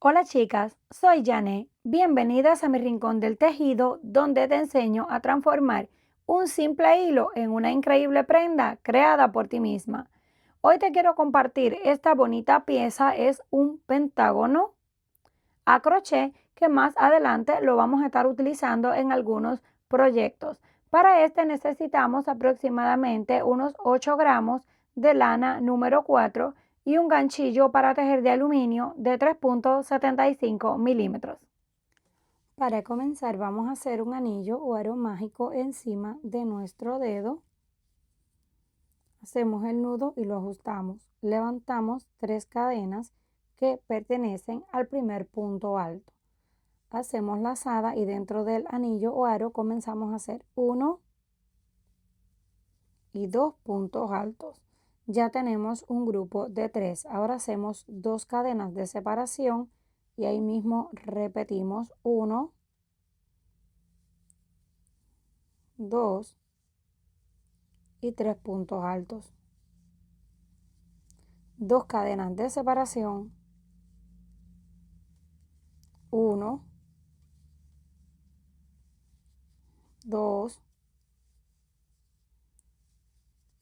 Hola chicas, soy Janet. Bienvenidas a mi rincón del tejido donde te enseño a transformar un simple hilo en una increíble prenda creada por ti misma. Hoy te quiero compartir esta bonita pieza, es un pentágono a crochet que más adelante lo vamos a estar utilizando en algunos proyectos. Para este necesitamos aproximadamente unos 8 gramos de lana número 4 y un ganchillo para tejer de aluminio de 3.75 milímetros. Para comenzar vamos a hacer un anillo o aro mágico encima de nuestro dedo. Hacemos el nudo y lo ajustamos. Levantamos 3 cadenas que pertenecen al primer punto alto. Hacemos lazada y dentro del anillo o aro comenzamos a hacer 1 y 2 puntos altos. Ya tenemos un grupo de 3. Ahora hacemos 2 cadenas de separación y ahí mismo repetimos 1, 2 y 3 puntos altos. 2 cadenas de separación, 1, 2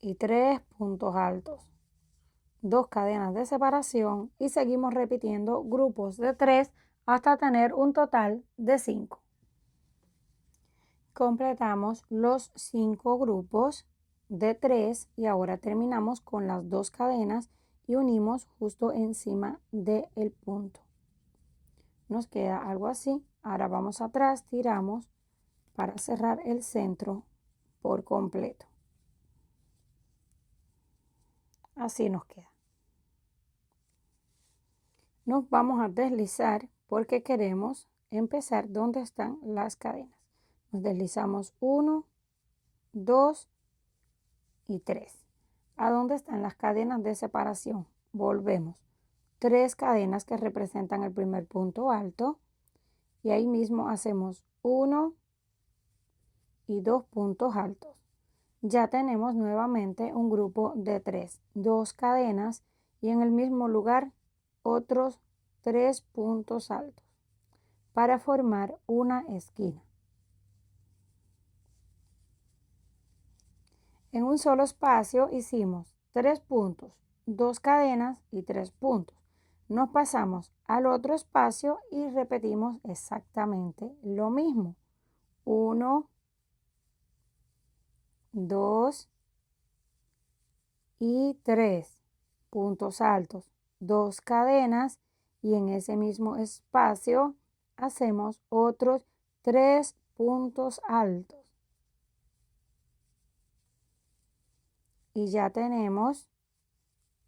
y 3 puntos altos. 2 cadenas de separación y seguimos repitiendo grupos de 3 hasta tener un total de 5. Completamos los 5 grupos de 3 y ahora terminamos con las 2 cadenas y unimos justo encima del punto. Nos queda algo así. Ahora vamos atrás, tiramos para cerrar el centro por completo. Así nos queda. Nos vamos a deslizar porque queremos empezar donde están las cadenas. Nos deslizamos 1, 2 y 3. ¿A dónde están las cadenas de separación? Volvemos. 3 cadenas que representan el primer punto alto y ahí mismo hacemos 1 y 2 puntos altos. Ya tenemos nuevamente un grupo de 3, 2 cadenas y en el mismo lugar otros 3 puntos altos para formar una esquina. En un solo espacio hicimos 3 puntos, 2 cadenas y 3 puntos. Nos pasamos al otro espacio y repetimos exactamente lo mismo. 1, 2 y 3 puntos altos, 2 cadenas y en ese mismo espacio hacemos otros 3 puntos altos. Y ya tenemos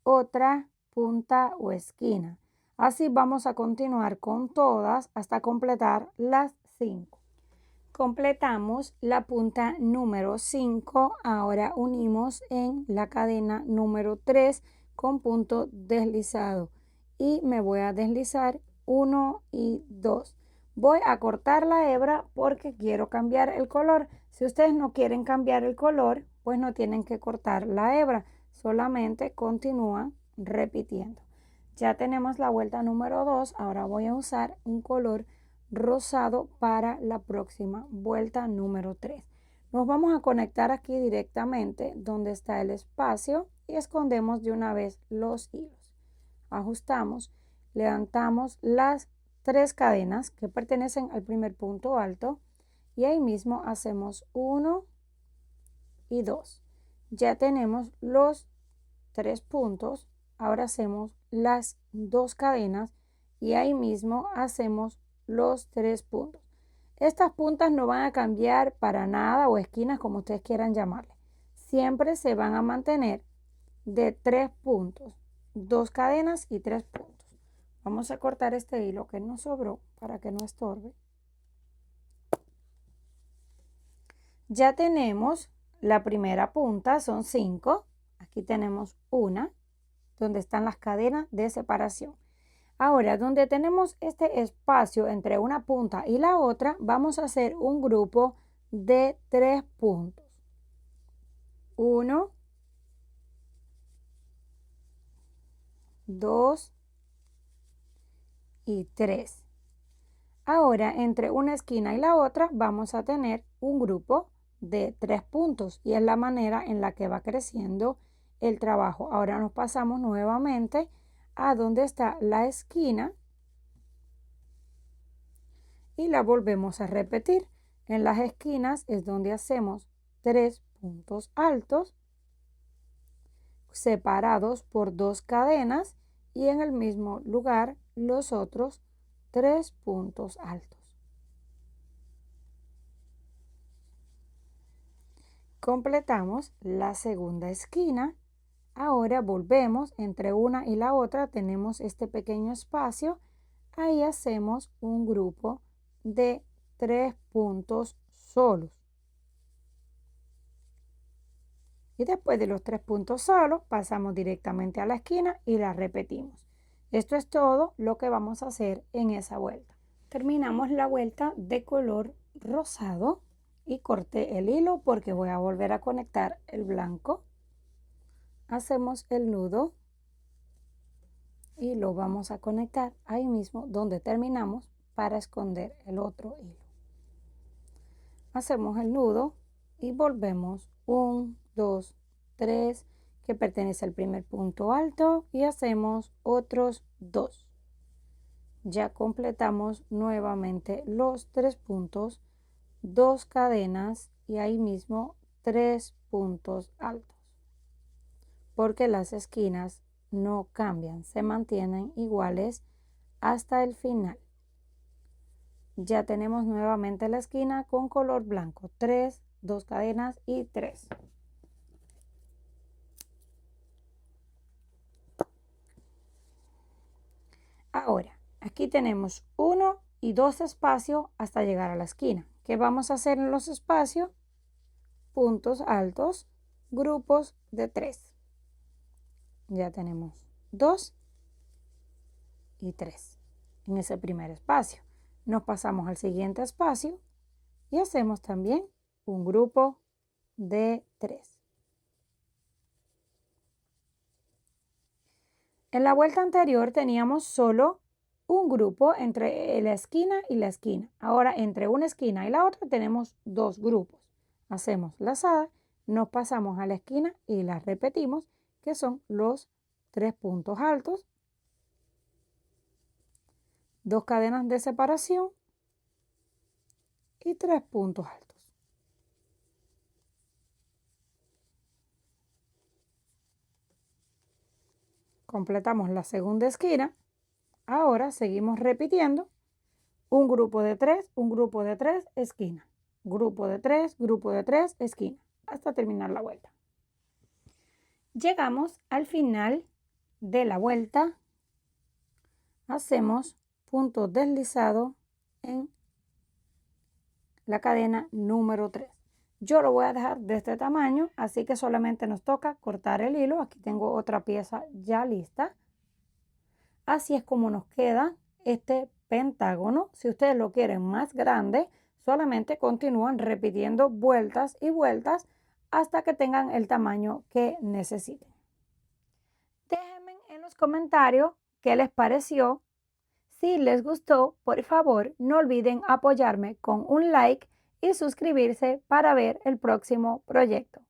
otra punta o esquina. Así vamos a continuar con todas hasta completar las 5. Completamos la punta número 5. Ahora unimos en la cadena número 3 con punto deslizado. Y me voy a deslizar 1 y 2. Voy a cortar la hebra porque quiero cambiar el color. Si ustedes no quieren cambiar el color, pues no tienen que cortar la hebra. Solamente continúan repitiendo. Ya tenemos la vuelta número 2. Ahora voy a usar un color rosado para la próxima vuelta número 3. Nos vamos a conectar aquí directamente donde está el espacio y escondemos de una vez los hilos. Ajustamos, levantamos las 3 cadenas que pertenecen al primer punto alto y ahí mismo hacemos 1 y 2. Ya tenemos los 3 puntos. Ahora hacemos las 2 cadenas y ahí mismo hacemos los 3 puntos. Estas puntas no van a cambiar para nada o esquinas como ustedes quieran llamarle. Siempre se van a mantener de 3 puntos, 2 cadenas y 3 puntos. Vamos a cortar este hilo que nos sobró para que no estorbe. Ya tenemos la primera punta, son 5. Aquí tenemos una, donde están las cadenas de separación. Ahora, donde tenemos este espacio entre una punta y la otra, vamos a hacer un grupo de 3 puntos. 1, 2 y 3. Ahora, entre una esquina y la otra vamos a tener un grupo de 3 puntos y es la manera en la que va creciendo el trabajo. Ahora nos pasamos nuevamente a donde está la esquina y la volvemos a repetir. En las esquinas es donde hacemos 3 puntos altos separados por 2 cadenas y en el mismo lugar los otros 3 puntos altos. Completamos la segunda esquina. Ahora volvemos entre una y la otra, tenemos este pequeño espacio. Ahí hacemos un grupo de 3 puntos solos. Y después de los 3 puntos solos, pasamos directamente a la esquina y la repetimos. Esto es todo lo que vamos a hacer en esa vuelta. Terminamos la vuelta de color rosado y corté el hilo porque voy a volver a conectar el blanco. Hacemos el nudo y lo vamos a conectar ahí mismo donde terminamos para esconder el otro hilo. Hacemos el nudo y volvemos 1, 2, 3 que pertenece al primer punto alto y hacemos otros 2. Ya completamos nuevamente los 3 puntos, 2 cadenas y ahí mismo 3 puntos altos. Porque las esquinas no cambian, se mantienen iguales hasta el final. Ya tenemos nuevamente la esquina con color blanco, 3, 2 cadenas y 3. Ahora, aquí tenemos 1 y 2 espacios hasta llegar a la esquina. ¿Qué vamos a hacer en los espacios? Puntos altos, grupos de 3. Ya tenemos 2 y 3 en ese primer espacio. Nos pasamos al siguiente espacio y hacemos también un grupo de 3. En la vuelta anterior teníamos solo un grupo entre la esquina y la esquina. Ahora entre una esquina y la otra tenemos 2 grupos. Hacemos lazada, nos pasamos a la esquina y la repetimos, que son los 3 puntos altos, 2 cadenas de separación y 3 puntos altos. Completamos la segunda esquina. Ahora seguimos repitiendo un grupo de 3, un grupo de 3, esquina. Grupo de 3, esquina, hasta terminar la vuelta. Llegamos al final de la vuelta. Hacemos punto deslizado en la cadena número 3. Yo lo voy a dejar de este tamaño, así que solamente nos toca cortar el hilo. Aquí tengo otra pieza ya lista. Así es como nos queda este pentágono. Si ustedes lo quieren más grande, solamente continúan repitiendo vueltas y vueltas hasta que tengan el tamaño que necesiten. Déjenme en los comentarios qué les pareció. Si les gustó, por favor, no olviden apoyarme con un like y suscribirse para ver el próximo proyecto.